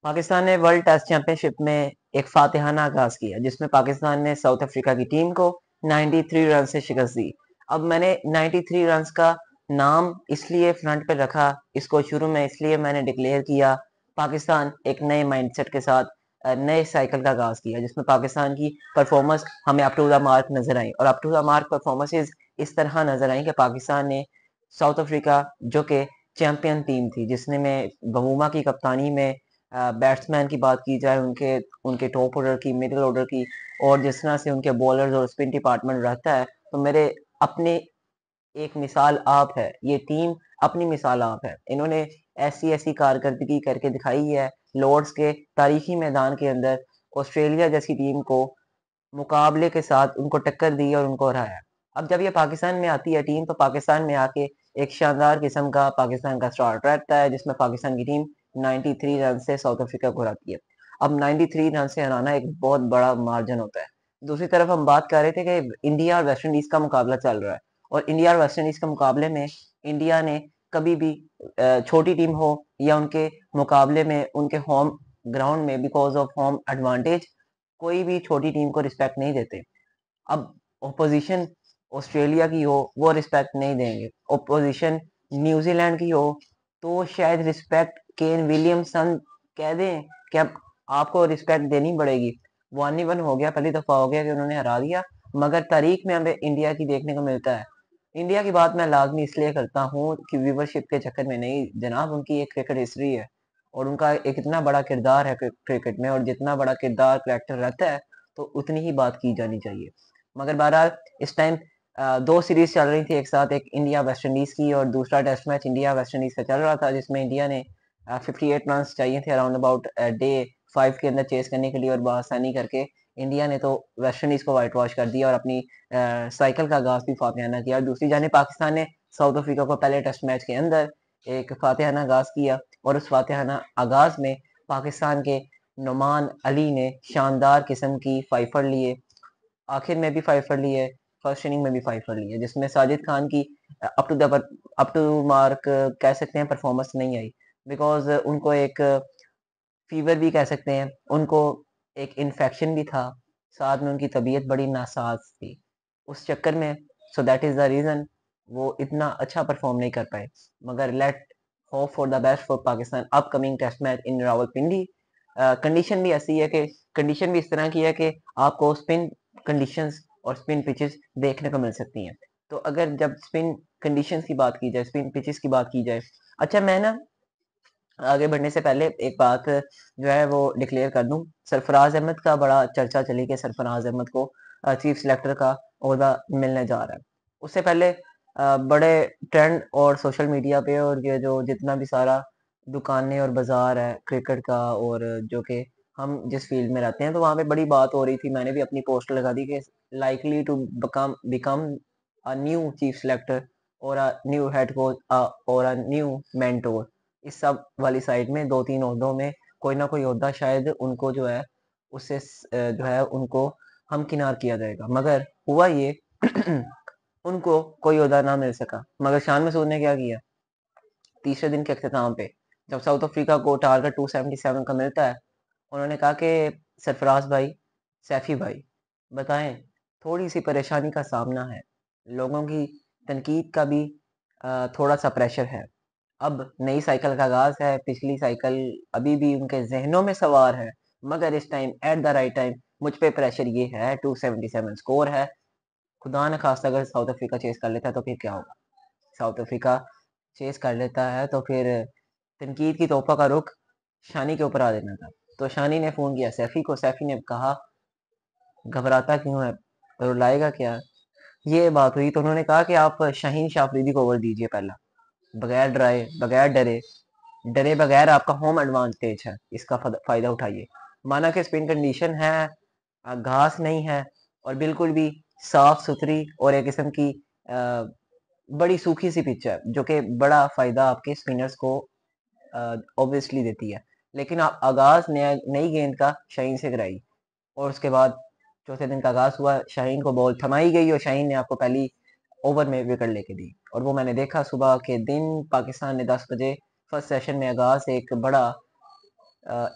पाकिस्तान ने world test championship में एक फातिहाना आगाज किया जिसमें पाकिस्तान ने साउथ अफ्रीका की टीम को 93 रन से शिकस्त दी। अब मैंने 93 रन्स का नाम इसलिए फ्रंट पे रखा, इसको शुरू में इसलिए मैंने डिक्लेयर किया। पाकिस्तान एक नए माइंडसेट के साथ नए साइकिल का आगाज किया जिसमें पाकिस्तान की परफॉर्मेंस हमें अप टू द मार्क नजर आई और up to the mark performances इस तरह नजर आई कि पाकिस्तान ने साउथ अफ्रीका जो कि चैंपियन टीम थी, जिसने में बमूमा की कप्तानी में बैट्समैन की बात की जाए, उनके उनके टॉप ऑर्डर की, मिडिल ऑर्डर की, और जिस तरह से उनके बॉलर्स और स्पिन डिपार्टमेंट रहता है, तो मेरे अपने एक मिसाल आप है, ये टीम अपनी मिसाल आप है। इन्होंने ऐसी ऐसी कारकर्दगी करके दिखाई है लॉर्ड्स के तारीखी मैदान के अंदर, ऑस्ट्रेलिया जैसी टीम को मुकाबले के साथ उनको टक्कर दी और उनको हराया। अब जब ये पाकिस्तान में आती है टीम, तो पाकिस्तान में आके एक शानदार किस्म का पाकिस्तान का स्टार्ट रहता है जिसमें पाकिस्तान की टीम 93 रन से साउथ अफ्रीका को हराती है। अब 93 रन से हराना एक बहुत बड़ा मार्जिन होता है। दूसरी तरफ हम बात कर रहे थे कि इंडिया और वेस्ट इंडीज का मुकाबला चल रहा है, और इंडिया और वेस्ट इंडीज के मुकाबले में इंडिया ने कभी भी छोटी टीम हो या उनके मुकाबले में उनके होम ग्राउंड में बिकॉज ऑफ होम एडवांटेज कोई भी छोटी टीम को रिस्पेक्ट नहीं देते। अब ओपोजिशन ऑस्ट्रेलिया की हो वो रिस्पेक्ट नहीं देंगे, ओपोजिशन न्यूजीलैंड की हो तो शायद रिस्पेक्ट केन विलियमसन कह दें कि अब आपको रिस्पेक्ट देनी पड़ेगी। 1-1 हो गया, पहली दफा हो गया कि उन्होंने हरा दिया, मगर तारीख में हमें इंडिया की देखने को मिलता है। इंडिया की बात मैं लाजमी इसलिए करता हूँ कि व्यूवरशिप के चक्कर में नहीं जनाब, उनकी एक क्रिकेट हिस्ट्री है और उनका एक इतना बड़ा किरदार है क्रिकेट में, और जितना बड़ा किरदार करेक्टर रहता है तो उतनी ही बात की जानी चाहिए। मगर बहरहाल इस टाइम दो सीरीज चल रही थी एक साथ, एक इंडिया वेस्ट इंडीज की और दूसरा test match India West Indies का चल रहा था, जिसमें इंडिया ने 58 रन चाहिए थे अराउंड अबाउट डे 5 के अंदर चेस करने के लिए, और बआसानी करके इंडिया ने तो वेस्ट इंडीज को वाइट वॉश कर दिया और अपनी साइकिल का आगाज भी फातिहाना किया। और दूसरी जाने पाकिस्तान ने साउथ अफ्रीका को पहले टेस्ट मैच के अंदर एक फातिहाना आगाज किया, और उस फातिहाना आगाज में पाकिस्तान के नुमान अली ने शानदार किस्म की फाइफर लिए, आखिर में भी फाइफर लिए, फर्स्ट इनिंग में भी फाइफर लिए, जिसमें साजिद खान की up to the up to mark कह सकते हैं परफॉर्मेंस नहीं आई, बिकॉज उनको एक फीवर भी कह सकते हैं, उनको एक इन्फेक्शन भी था, साथ में उनकी तबीयत बड़ी नासाज थी उस चक्कर में, so that is the reason वो इतना अच्छा परफॉर्म नहीं कर पाए। मगर let hope for the best for Pakistan upcoming test match in Rawalpindi. Condition भी ऐसी है कि कंडीशन भी इस तरह की है कि आपको स्पिन कंडीशंस और स्पिन पिचेस देखने को मिल सकती हैं। तो अगर जब स्पिन कंडीशंस की बात की जाए, स्पिन पिचेस की बात की जाए, अच्छा मैं ना आगे बढ़ने से पहले एक बात जो है वो डिक्लेयर कर दूं। सरफराज अहमद का बड़ा चर्चा चली कि सरफराज अहमद को चीफ सिलेक्टर का ओहदा मिलने जा रहा है। उससे पहले बड़े ट्रेंड और सोशल मीडिया पे और ये जो जितना भी सारा दुकानें और बाजार है क्रिकेट का, और जो कि हम जिस फील्ड में रहते हैं, तो वहाँ पे बड़ी बात हो रही थी। मैंने भी अपनी पोस्ट लगा दी कि likely to become a new chief selector और अ न्यू हेड कोच और अ न्यू मेंटोर। इस सब वाली साइड में 2-3 ओहदों में कोई ना कोई ओहदा शायद उनको जो है उससे जो है उनको हमकिनार किया जाएगा, मगर हुआ ये उनको कोई ओहदा ना मिल सका। मगर शान मसूद ने क्या किया, तीसरे दिन के अख्ताम पे जब साउथ अफ्रीका को टारगेट 277 का मिलता है, उन्होंने कहा कि सरफराज भाई, सैफी भाई, बताएं, थोड़ी सी परेशानी का सामना है, लोगों की तनकीद का भी थोड़ा सा प्रेशर है। अब नई साइकिल का आगाज है, पिछली साइकिल अभी भी उनके जहनों में सवार है, मगर इस time at the right time मुझ पे प्रेशर ये है, 277 स्कोर है। खुदा न खास्ता अगर साउथ अफ्रीका चेस कर लेता है तो फिर क्या होगा। साउथ अफ्रीका चेस कर लेता है तो फिर तनकीद की तोहफा का रुख शानी के ऊपर आ देना था। तो शानी ने फ़ोन किया सैफी को, सैफी ने कहा घबराता क्यों है, रुलाएगा क्या। ये बात हुई तो उन्होंने कहा कि आप शाहीन शाह अफरीदी को ओवर दीजिए पहला, बगैर डराए बगैर डरे, डरे बगैर आपका होम एडवांटेज है, इसका फायदा उठाइए। माना कि स्पिन कंडीशन है, घास नहीं है, और बिल्कुल भी साफ सुथरी और एक किस्म की बड़ी सूखी सी पिच है, जो कि बड़ा फायदा आपके स्पिनर्स को ऑब्वियसली देती है। लेकिन आप आगाज नई गेंद का शाहीन से कराई, और उसके बाद चौथे दिन का आगाज हुआ, शाहीन को बॉल थमाई गई और शाहीन ने आपको पहली ओवर में विकेट लेके दी। और वो मैंने देखा सुबह के दिन पाकिस्तान ने 10 बजे फर्स्ट सेशन में आगाज एक बड़ा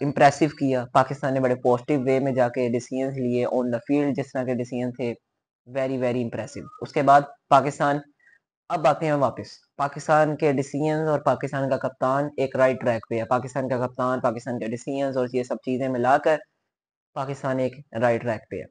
इम्प्रेसिव किया। पाकिस्तान ने बड़े पॉजिटिव वे में जाके डिसीजंस लिए ऑन द फील्ड, जिस तरह के डिसीजन थे, वेरी वेरी इम्प्रेसिव। उसके बाद पाकिस्तान, अब आते हैं वापस पाकिस्तान के डिसीजंस और पाकिस्तान का कप्तान एक राइट ट्रैक पे है। पाकिस्तान का कप्तान, पाकिस्तान के डिसीजंस और ये सब चीज़ें मिलाकर पाकिस्तान एक राइट ट्रैक पे है,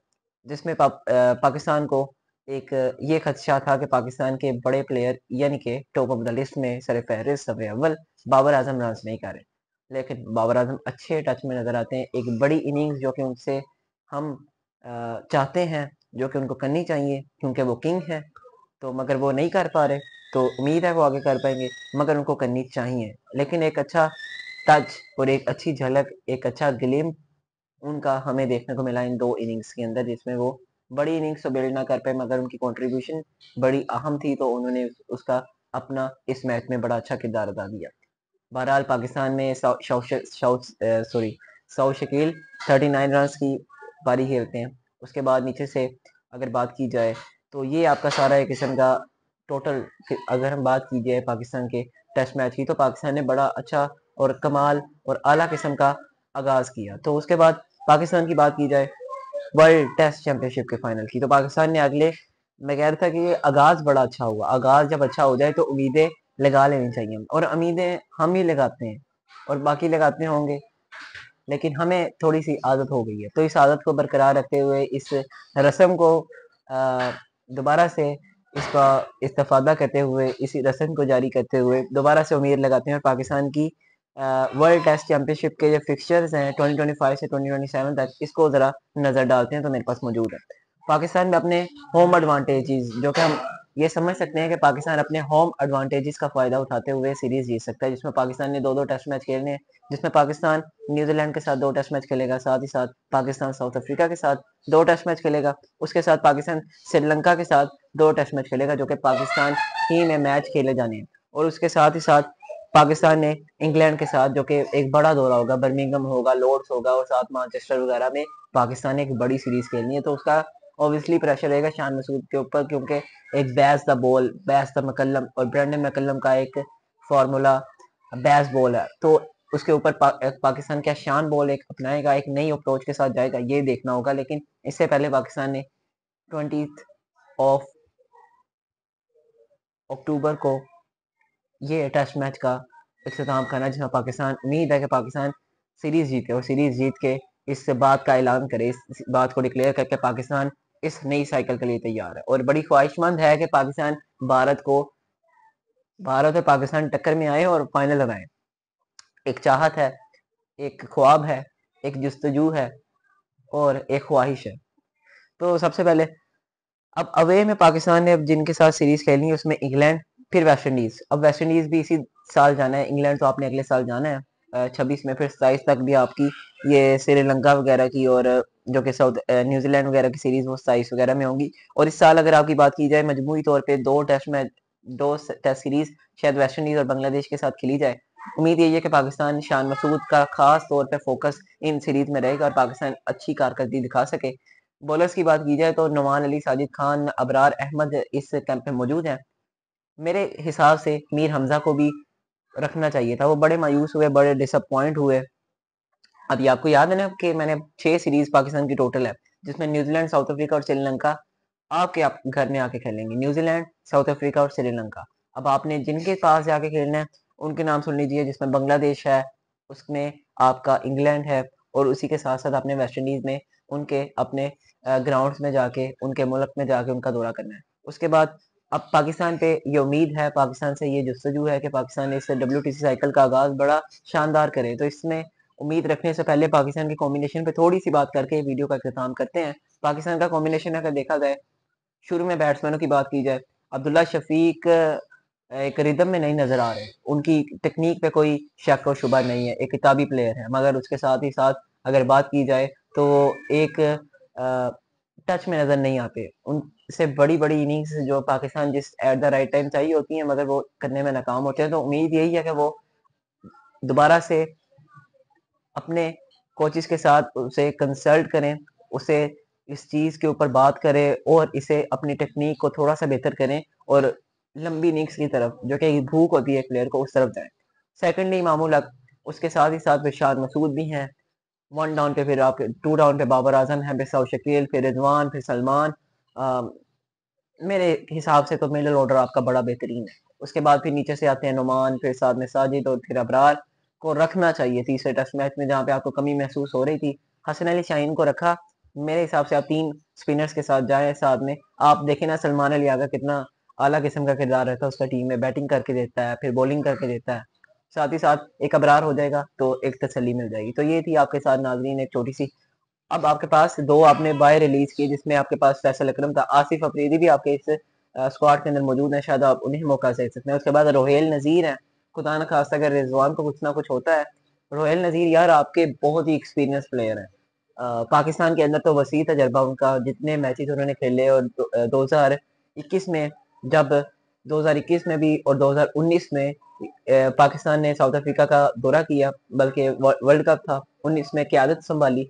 जिसमें पाकिस्तान को एक ये खदशा था कि पाकिस्तान के बड़े प्लेयर यानी कि टॉप ऑफ द लिस्ट में सरफहरिस्त सफ़े अव्वल बाबर आजम रन नहीं कर रहे, लेकिन बाबर आजम अच्छे टच में नज़र आते हैं। एक बड़ी इनिंग्स जो कि उनसे हम चाहते हैं, जो कि उनको करनी चाहिए क्योंकि वो किंग है, तो मगर वो नहीं कर पा रहे, तो उम्मीद है वो आगे कर पाएंगे, मगर उनको करनी चाहिए। लेकिन एक अच्छा टच और एक अच्छी झलक, एक अच्छा ग्लिम उनका हमें देखने को मिला इन 2 इनिंग्स के अंदर, जिसमें वो बड़ी इनिंग्स तो बिल्ड ना कर पाए, मगर उनकी कंट्रीब्यूशन बड़ी अहम थी, तो उन्होंने उसका अपना इस मैच में बड़ा अच्छा किरदार अदा किया। बहरहाल पाकिस्तान में सौ शकील 39 रन की पारी खेलते हैं। उसके बाद नीचे से अगर बात की जाए तो ये आपका सारा एक किस्म का टोटल, अगर हम बात की जाए पाकिस्तान के टेस्ट मैच की, तो पाकिस्तान ने बड़ा अच्छा और कमाल और आला किस्म का आगाज किया। तो उसके बाद पाकिस्तान की बात की जाए वर्ल्ड टेस्ट चैंपियनशिप के फाइनल की, तो पाकिस्तान ने अगले, मैं कह रहा था कि ये आगाज बड़ा अच्छा हुआ। आगाज जब अच्छा हो जाए तो उम्मीदें लगा लेनी चाहिए, और उम्मीदें हम ही लगाते हैं और बाकी लगाते होंगे, लेकिन हमें थोड़ी सी आदत हो गई है। तो इस आदत को बरकरार रखते हुए, इस रस्म को दोबारा से इसका इस्तेफादा करते हुए, इसी रस्म को जारी करते हुए दोबारा से उम्मीद लगाते हैं, और पाकिस्तान की वर्ल्ड टेस्ट चैंपियनशिप के जो फिक्सचर्स हैं 2025 से 2027 तक, इसको ज़रा नज़र डालते हैं तो मेरे पास मौजूद है। पाकिस्तान में अपने होम एडवांटेजेस, जो कि हम ये समझ सकते हैं कि पाकिस्तान अपने होम एडवांटेजेस का फ़ायदा उठाते हुए सीरीज़ जीत सकता है, जिसमें पाकिस्तान ने 2-2 टेस्ट मैच खेलने हैं, जिसमें पाकिस्तान न्यूजीलैंड के साथ 2 टेस्ट मैच खेलेगा, साथ ही साथ पाकिस्तान साउथ अफ्रीका के साथ 2 टेस्ट मैच खेलेगा, उसके साथ पाकिस्तान श्रीलंका के साथ 2 टेस्ट मैच खेलेगा, जो कि पाकिस्तान ही में मैच खेले जाने हैं, और उसके साथ ही साथ पाकिस्तान ने इंग्लैंड के साथ, जो कि एक बड़ा दौरा होगा, बर्मिंघम होगा, लॉर्ड्स होगा और साथ मैनचेस्टर वगैरह में पाकिस्तान ने एक बड़ी सीरीज खेलनी है, तो उसका ऑब्वियसली प्रेशर रहेगा शान मसूद के ऊपर, क्योंकि एक बैस द बॉल, बैस द मकल्लम और ब्रेंडन मैकल्लम का एक फार्मूला बैस बॉल है, तो उसके ऊपर पाकिस्तान क्या शान बॉल एक अपनाएगा, एक नई अप्रोच के साथ जाएगा, ये देखना होगा। लेकिन इससे पहले पाकिस्तान ने 20 ऑफ अक्टूबर को ये टेस्ट मैच का इख्तिताम करना, जिसमें पाकिस्तान, उम्मीद है कि पाकिस्तान सीरीज जीते और सीरीज जीत के इस बात का ऐलान करे, इस बात को डिक्लेयर करके पाकिस्तान इस नई साइकिल के लिए तैयार है, और बड़ी ख्वाहिशमंद है कि पाकिस्तान भारत और पाकिस्तान टक्कर में आए और फाइनल लगाए। एक चाहत है, एक ख्वाब है, एक जुस्तजू है और एक ख्वाहिश है। तो सबसे पहले अब अवे में पाकिस्तान ने अब जिनके साथ सीरीज खेलनी है उसमें इंग्लैंड, फिर वेस्ट इंडीज। अब वेस्ट इंडीज भी इसी साल जाना है, इंग्लैंड तो आपने अगले साल जाना है 26 में, फिर 27 तक भी आपकी ये श्रीलंका वगैरह की, और जो कि साउथ न्यूजीलैंड वगैरह की सीरीज वो 27 वगैरह में होंगी। और इस साल अगर आपकी बात की जाए मजमूई तौर पे 2 टेस्ट सीरीज शायद वेस्ट इंडीज और बांग्लादेश के साथ खेली जाए। उम्मीद यही है कि पाकिस्तान, शान मसूद का खास तौर पर फोकस इन सीरीज में रहेगा और पाकिस्तान अच्छी कारकर्दगी दिखा सके। बॉलर्स की बात की जाए तो नुमान अली, साजिद खान, अबरार अहमद इस कैंप में मौजूद हैं। मेरे हिसाब से मीर हमजा को भी रखना चाहिए था, वो बड़े मायूस हुए, बड़े डिसअपॉइंट हुए। अभी आपको याद है ना कि मैंने 6 सीरीज पाकिस्तान की टोटल है, जिसमें न्यूजीलैंड, साउथ अफ्रीका और श्रीलंका आपके आप घर में आके खेलेंगे। न्यूजीलैंड, साउथ अफ्रीका और श्रीलंका। अब आपने जिनके पास जाके खेलना है उनके नाम सुन लीजिए, जिसमें बांग्लादेश है, उसमें आपका इंग्लैंड है, और उसी के साथ साथ आपने वेस्ट इंडीज में उनके अपने ग्राउंड्स में जाके, उनके मुल्क में जाके उनका दौरा करना है। उसके बाद अब पाकिस्तान पे ये उम्मीद है, पाकिस्तान से ये जुस्तजू है कि पाकिस्तान इस WTC साइकिल का आगाज बड़ा शानदार करे। तो इसमें उम्मीद रखने से पहले पाकिस्तान के कॉम्बिनेशन पे थोड़ी सी बात करके वीडियो का इख्तिताम करते हैं। पाकिस्तान का कॉम्बिनेशन अगर देखा जाए, शुरू में बैट्समैनों की बात की जाए, अब्दुल्ला शफीक एक रिदम में नहीं नजर आ रहे, उनकी टेक्निक पे कोई शक और शुबा नहीं है, एक किताबी प्लेयर है, मगर उसके साथ ही साथ अगर बात की जाए तो वो एक टच में नजर नहीं आते। उनसे बड़ी बड़ी इनिंग्स जो पाकिस्तान जिस एट द राइट टाइम चाहिए होती है, मगर वो करने में नाकाम होते हैं। तो उम्मीद यही है कि वो दोबारा से अपने कोचिस के साथ उसे कंसल्ट करें, उसे इस चीज़ के ऊपर बात करें और इसे अपनी टेक्निक को थोड़ा सा बेहतर करें, और लंबी इनिंग्स की तरफ, जो कि भूख होती है एक प्लेयर को, उस तरफ जाएं। सेकंडली, मामूल हक उसके साथ ही साथ इरशाद मसूद भी हैं। 1 डाउन पे फिर आपके 2 डाउन पे बाबर आजम है, फिर सऊद शकील, फिर रिजवान, फिर सलमान। मेरे हिसाब से तो मिडल ऑर्डर आपका बड़ा बेहतरीन है। उसके बाद फिर नीचे से आते हैं नुमान, फिर साथ में साजिद और फिर अबरार को रखना चाहिए तीसरे टेस्ट मैच में, जहाँ पे आपको कमी महसूस हो रही थी। हसन अली शाहीन को रखा। मेरे हिसाब से आप 3 स्पिनर्स के साथ जाएं साथ में। आप देखें ना सलमान अली आगा कितना आला किस्म का किरदार रहता है उसका टीम में, बैटिंग करके देता है, फिर बॉलिंग करके देता है। साथ ही साथ एक अबरार हो जाएगा तो एक तसल्ली मिल जाएगी। तो ये थी आपके साथ नाजरीन एक छोटी सी। अब आपके पास 2 आपने बाय रिलीज किए, जिसमें आपके पास फैसल अकरम था, आसिफ अफरीदी भी आपके इस स्क्वाड के अंदर मौजूद है, शायद आप उन्हें मौका दे सकते हैं। उसके बाद रोहेल नजीर है। खुदा न खास्ता अगर रिजवान को कुछ ना कुछ होता है, रोहेल नजीर यार आपके बहुत ही एक्सपीरियंस प्लेयर हैं। पाकिस्तान के अंदर तो वसी तजर्बा उनका, जितने मैचेस उन्होंने खेले, और 2021 में, जब 2021 में भी और 2019 में पाकिस्तान ने साउथ अफ्रीका का दौरा किया, बल्कि वर्ल्ड कप था 19 में, क़यादत संभाली।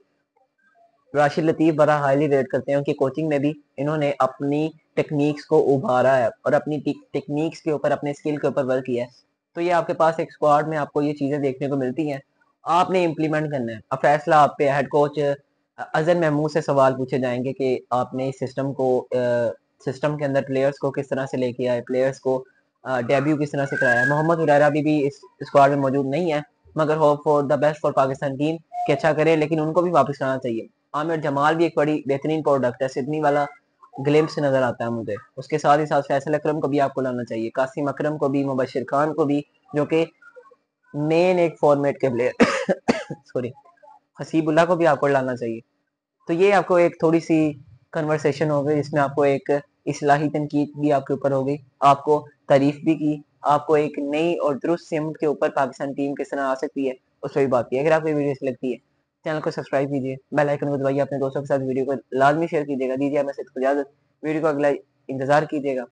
राशिद लतीफ़ बड़ा हाईली रेट करते हैं, उनकी कोचिंग में भी इन्होंने अपनी टेक्निक्स को उभारा है और अपनी टेक्निक्स के ऊपर, अपने स्किल के ऊपर वर्क किया है। तो ये आपके पास एक स्क्वाड में आपको ये चीज़ें देखने को मिलती हैं, आपने इम्प्लीमेंट करना है। अब फैसला आप पे, हेड कोच अजहर महमूद से सवाल पूछे जाएंगे कि आपने इस सिस्टम को, सिस्टम के अंदर प्लेयर्स को किस तरह से लेके आए, प्लेयर्स को डेब्यू किस तरह से कराया। मोहम्मद हुरैरा भी इस स्क्वाड में मौजूद नहीं है, मगर hope for the best for Pakistan team कि अच्छा करे, लेकिन उनको भी वापस आना चाहिए। आमिर जमाल भी एक बड़ी बेहतरीन प्रोडक्ट है, सिडनी वाला ग्लिम्स नजर आता है मुझे। उसके साथ ही साथ फैसल अकरम को भी आपको लाना चाहिए, कासिम अकरम को भी, मुबशिर खान को भी, जो कि मेन एक फॉर्मेट के प्लेयर सॉरी, हसीबुल्ला को भी आपको लाना चाहिए। तो ये आपको एक थोड़ी सी कन्वर्सेशन हो गई, जिसमें आपको एक इस्लाही तनकीद भी आपके ऊपर हो गई, आपको तारीफ भी की, आपको एक नई और दुरुस्त सिमत के ऊपर पाकिस्तान टीम किस तरह आ सकती है उस पर भी बात की। अगर आपको वीडियो अच्छी लगती है, चैनल को सब्सक्राइब कीजिए, बेल आइकन को दबाइए, अपने दोस्तों के साथ वीडियो को लाजमी शेयर कीजिएगा। दीजिए हमें इजाजत, वीडियो को अगला इंतजार कीजिएगा।